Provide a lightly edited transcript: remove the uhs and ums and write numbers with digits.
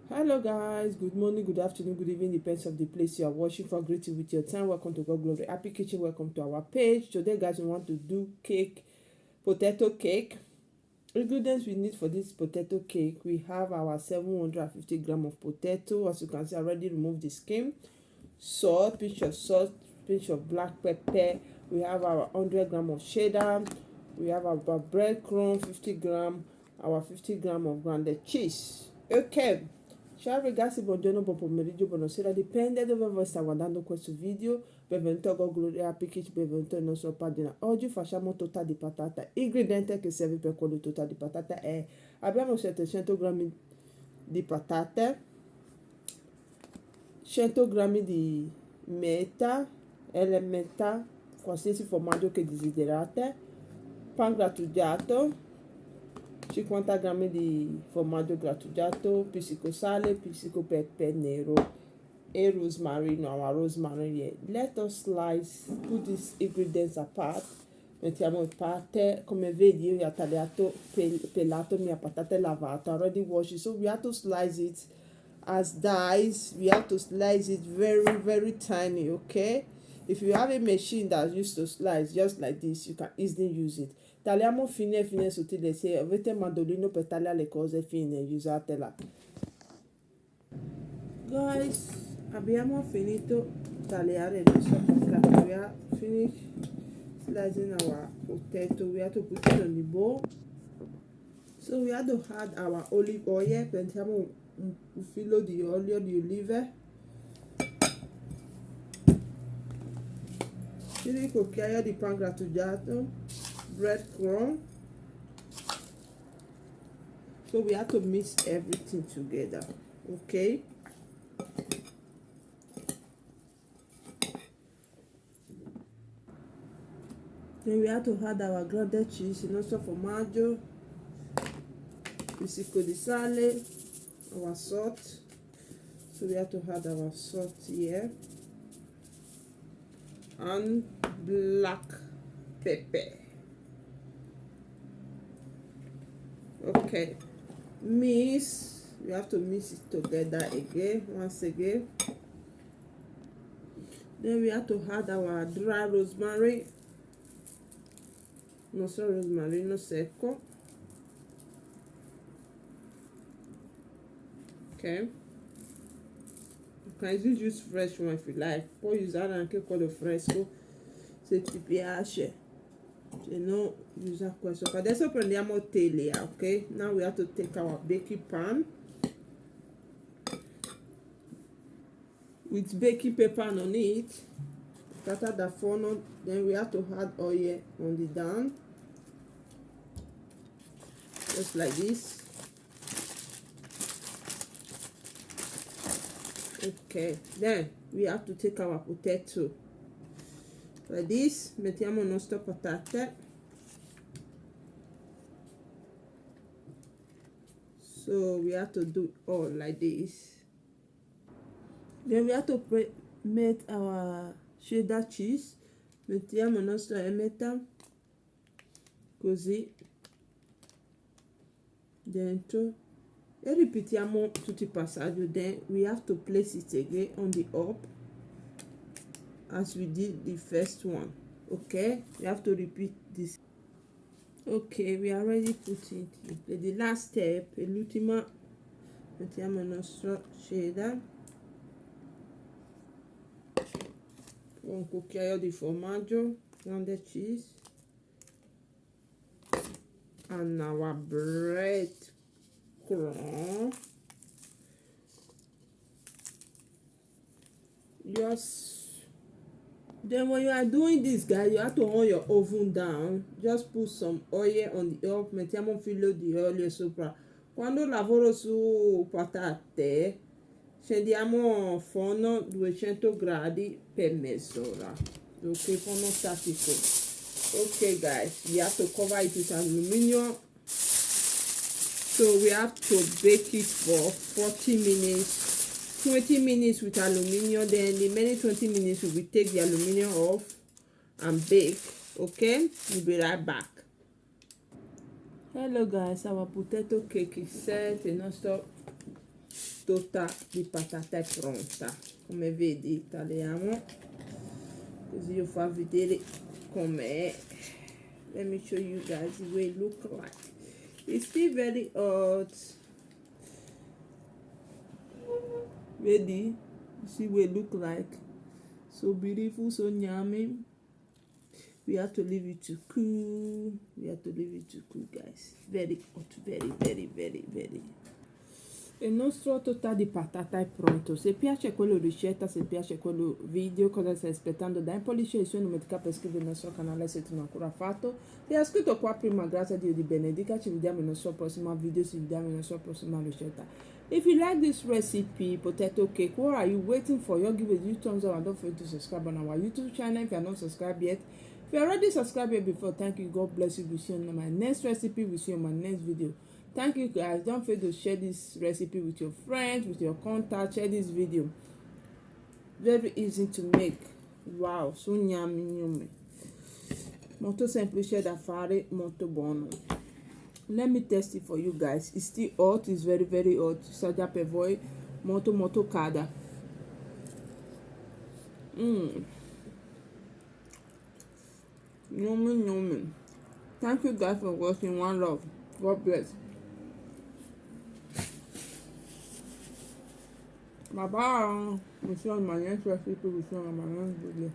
Hello guys, good morning, good afternoon, good evening, depends on the place you are watching from. Greet you with your time. Welcome to God Glory Happy Kitchen. Welcome to our page. Today guys, we want to do cake, potato cake. Ingredients we need for this potato cake: we have our 750 gram of potato. As you can see, I already removed the skin. Salt, pinch of black pepper. We have our 100 gram of cheddar. We have our breadcrumbs 50 gram, our 50 gram of grounded cheese. Ok, ciao ragazzi, buongiorno, buon pomeriggio, buonasera, dipende dove voi state guardando questo video. Benvenuto a Go Glory Happy Kitchen, benvenuto nella nostra pagina. Oggi facciamo torta di patata. Ingrediente che serve per quello torta di patata è: abbiamo 700 grammi di patate, 100 grammi di meta, emmental, qualsiasi formaggio che desiderate, pan grattugiato, 50 grammi di formaggio grattugiato, pizzico sale, pizzico pepe nero e rosmarino, our rosemary. Let us put these ingredients apart. Mettiamo il patate. Come vedi, io ho tagliato, pelato mia patata lavata, already washed it, so we have to slice it as dice. We have to slice it very tiny. Okay, if you have a machine that's used to slice just like this, you can easily use it. Tagliamo fine sottile. Se avete mandolino per tagliare le cose fine, usatela. Guys, abbiamo finito tagliare il nostro patata. We have finished slicing our potato. We have to put it on the bowl. So we have to add our olive oil. Prendiamo un filo di olio di olive, un cucchiaio di pan grattugiato, breadcrumbs. So we have to mix everything together. Okay, then we have to add our grated cheese, il nostro formaggio, pizzico di sale, our salt. So we have to add our salt here, and black pepper. Okay, mix. We have to mix it together again, once again. Then we have to add our dry rosemary, nostro rosmarino secco. Okay, you can easily use fresh one if you like. Puoi usare anche quello fresco se ti piace, se no usa questo. Adesso prendiamo teglia. Ok, now we have to take our baking pan with baking paper on it, scatter da forno. Then we have to add oil on the down, just like this. Okay, then we have to take our potato like this. Mettiamo il nostro patate. So we have to do all like this. Then we have to make our cheddar cheese. Mettiamo il nostro emmental così dentro e ripetiamo tutti i passaggi. Then we have to place it again on the up as we did the first one. Okay, we have to repeat this. Okay, we are already putting it. The last step, l'ultima, mettiamo il nostro cheddar, un cucchiaio di formaggio, grande cheese, and our bread crumb. Just then when you are doing this, guys, you have to hold your oven down. Just put some oil on the up. Mettiamo un filo di olio sopra. Quando lavoro su patate, scendiamo forno 200 gradi per mezz'ora. Ok, forno statico. Ok guys, we have to cover it with aluminium. So we have to bake it for 40 minutes. 20 minutes with aluminium, then the remaining 20 minutes we will take the aluminium off and bake. Okay, we'll be right back. Hello guys, our potato cake is set. Il nostro torta di patata è pronta, come vedi. Tagliamo così io fa vedere com'è. Let me show you guys the way it look like. It's still very hot. Ready? You see what it look like? So beautiful, so yummy. We have to leave it to cool. We have to leave it to cool, guys. Very hot, very, very, very, very. Il nostro torta di patata è pronto. Se piace quello ricetta, se piace quello video, cosa stai aspettando? Dai un pollice su e non dimentica per iscriverti al nostro canale se tu non ancora fatto. Se hai iscritto qua prima, grazie a Dio di benedica. Ci vediamo nel nostro prossimo video, ci vediamo nella sua prossima ricetta. If you like this recipe, potato cake, what are you waiting for? You give it a thumbs up and don't forget to subscribe on our YouTube channel if you are not subscribed yet. If you already subscribed here before, thank you. God bless you. We'll see you on my next recipe. We'll see you on my next video. Thank you guys. Don't forget to share this recipe with your friends, with your contacts. Share this video. Very easy to make. Wow, so yummy. Molto semplice da fare, molto buono. Let me test it for you guys. It's still hot. It's very, very hot. So già per voi molto calda. Yummy. Thank you guys for watching. One love. God bless. Bye bye. We see you on my next recipe. We see you on my next video.